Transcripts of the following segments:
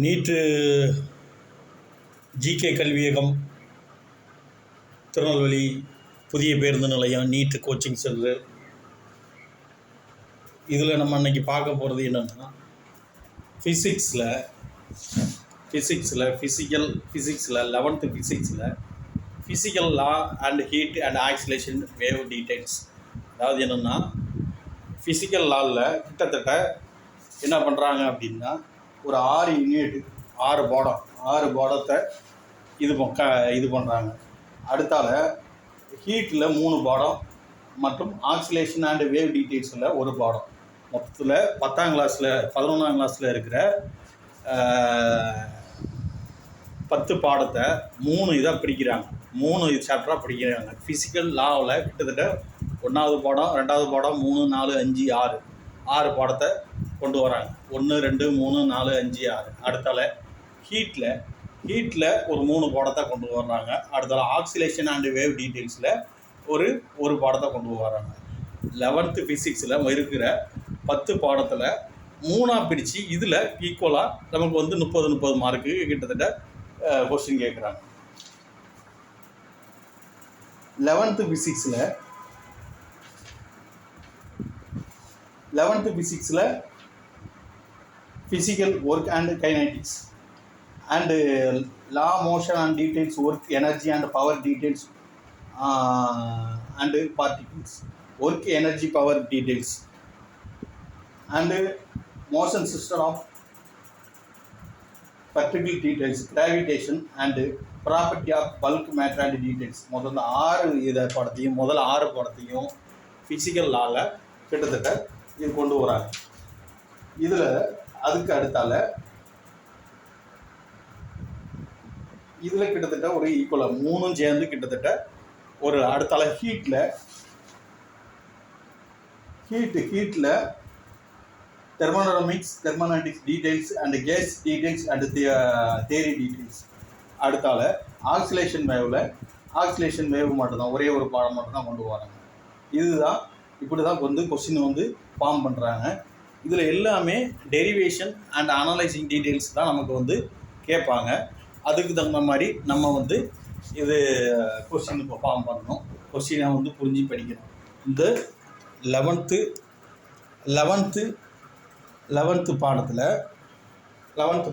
நீட்டு GK கல்வியகம் திருநெல்வேலி புதிய பேருந்து நிலையம் நீட்டு கோச்சிங் சென்டர். இதில் நம்ம அன்றைக்கி பார்க்க போகிறது என்னென்னா ஃபிசிக்ஸில் 11th physical law and heat and oscillation wave details. அதாவது என்னென்னா ஃபிசிக்கல் லாவில் கிட்டத்தட்ட என்ன பண்ணுறாங்க அப்படின்னா ஒரு 6 யூனிட் 6 பாடத்தை இது பண்ணுறாங்க. அடுத்தால ஹீட்டில் 3 பாடம் மற்றும் ஆக்சிலேஷன் அண்ட் வேவ் டீட்டெயில்ஸில் ஒரு பாடம். மொத்தத்தில் 10ஆம் கிளாஸில் 11ஆம் கிளாஸில் இருக்கிற 10 பாடத்தை 3 இதாக பிரிக்கிறாங்க, 3 சாப்டராக பிடிக்கிறாங்க. ஃபிசிக்கல் லாவில் கிட்டத்தட்ட 1வது பாடம் 2வது பாடம் 3 4 5 6 பாடத்தை கொண்டு வராங்க. 1 2 3 4 5 6. அடுத்தால ஹீட்டில் ஒரு 3 பாடத்தை கொண்டு வர்றாங்க. அடுத்தால ஆக்சிலேஷன் அண்ட் வேவ் டீட்டெயில்ஸில் ஒரு பாடத்தை கொண்டு வர்றாங்க. 11th ஃபிசிக்ஸில் இருக்கிற 10 பாடத்தில் 3ஆக பிரித்து இதில் ஈக்குவலாக நமக்கு வந்து 30 மார்க்கு கிட்டத்தட்ட கொஸ்டின் கேட்குறாங்க. 11th ஃபிசிக்ஸில் physical work and kinetics and law motion and details work energy and power details and particles work energy power details and motion system of particle details, gravitation and property of bulk matter and details. முதல் 6 பாடத்தையும் physical லாவில் கிட்டத்தட்ட இது கொண்டு வராங்க. இதில் அதுக்கு அடுத்தால இதில் கிட்டத்தட்ட ஒரு ஈக்குவலாக 3 சேர்ந்து கிட்டத்தட்ட ஒரு அடுத்தால ஹீட்டில் thermodynamics details and gas details and theory details. அடுத்தால ஆக்சிலேஷன் வேவ் மட்டும்தான் ஒரே ஒரு பாடம் மட்டும்தான் கொண்டு வராங்க. இப்படி தான் வந்து கொஸ்டின் வந்து ஃபார்ம் பண்ணுறாங்க. இதில் எல்லாமே டெரிவேஷன் அண்ட் அனலைசிங் டீட்டெயில்ஸ் தான் நமக்கு வந்து கேட்பாங்க. அதுக்கு தகுந்த மாதிரி நம்ம வந்து இது கொஸ்டின் இப்போ ஃபார்ம் பண்ணணும். கொஸ்டினை வந்து புரிஞ்சு படிக்கணும். இந்த 11th பாடத்தில் 11th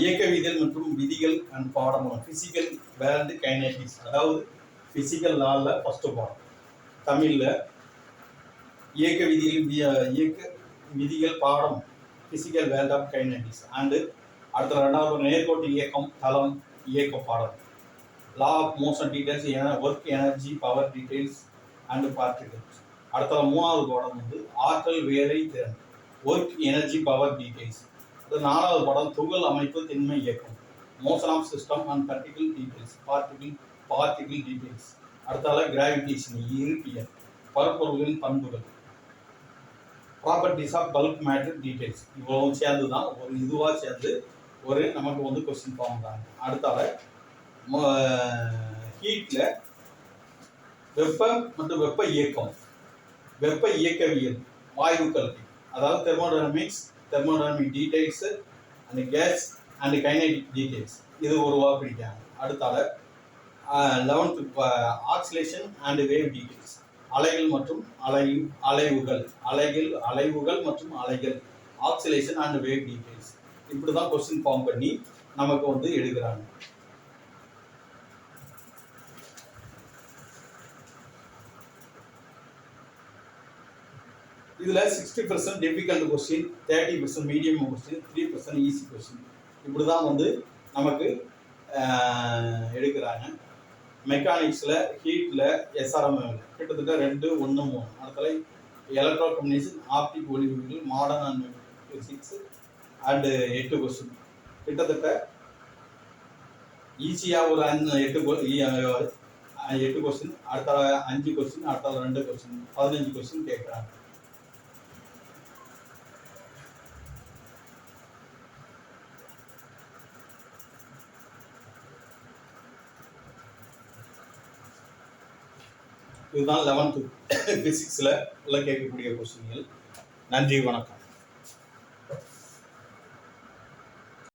இயக்கவியல் மற்றும் விதிகள் அண்ட் பாடம் ஃபிசிக்கல் வேல்டு கைனடிக்ஸ். அதாவது ஃபிசிக்கல் லாவில் ஃபஸ்ட்டு பாடம் தமிழில் இயக்க விதிகள் பாடம் physical world of kinetics and அடுத்த 2வது நேர்கோட்டு இயக்கம் தளம் இயக்க பாடம் law of motion details work energy power details and particles. அடுத்த 3வது பாடம் வந்து ஆற்றல் வேலை திறன் ஒர்க் எனர்ஜி பவர் டீட்டெயில்ஸ். அது 4வது பாடம் துகள் அமைப்பு திண்மை இயக்கம் motion of system and particle details particle details. அடுத்தால கிராவிடேஷன் இருப்பியல் பரப்பொருள்களின் பண்புகள் properties of bulk matter details. இவ்வளவு சேர்ந்து தான் ஒரு இதுவாக சேர்ந்து ஒரு நமக்கு வந்து கொஸ்டின் ஃபார்ம் தாங்க. அடுத்தால ஹீட்டில் வெப்பம் மற்றும் வெப்ப இயக்கவியல் வாயு கல்வி, அதாவது thermodynamic details and gas and kinetic details இது ஒருவாக பிடிக்காங்க. அடுத்தால 11th oscillation and wave details அலைகள் மற்றும் அலைவுகள் மற்றும் அலைகள் ஆக்சிலேஷன் அண்ட் வேவ் டீட்டெயில்ஸ். இப்படி தான் கொஸ்டின் ஃபார்ம் பண்ணி நமக்கு வந்து எடுக்கிறாங்க. இதில் 60% difficult question, 30% medium question, 3% easy question. இப்படி தான் வந்து நமக்கு எடுக்கிறாங்க. மெக்கானிக்ஸில் ஹீட்டில் எஸ்ஆர்எம் கிட்டத்தட்ட 2 1 3. அடுத்தால எலக்ட்ரோ கம்யூனிகேஷன் ஆப்டிக் ஒளிவியல் modern and physics and 8 question. கிட்டத்தட்ட ஈஸியாக ஒரு 8 கொஸ்டின், அடுத்தால 5 கொஸ்டின், அடுத்தால 2 கொஸ்டின், 15 கொஸ்டின் கேட்குறாங்க. இதுதான் 11th ஃபிசிக்ஸில் உள்ள கேட்கக்கூடிய கொஸ்டின்கள். நன்றி, வணக்கம்.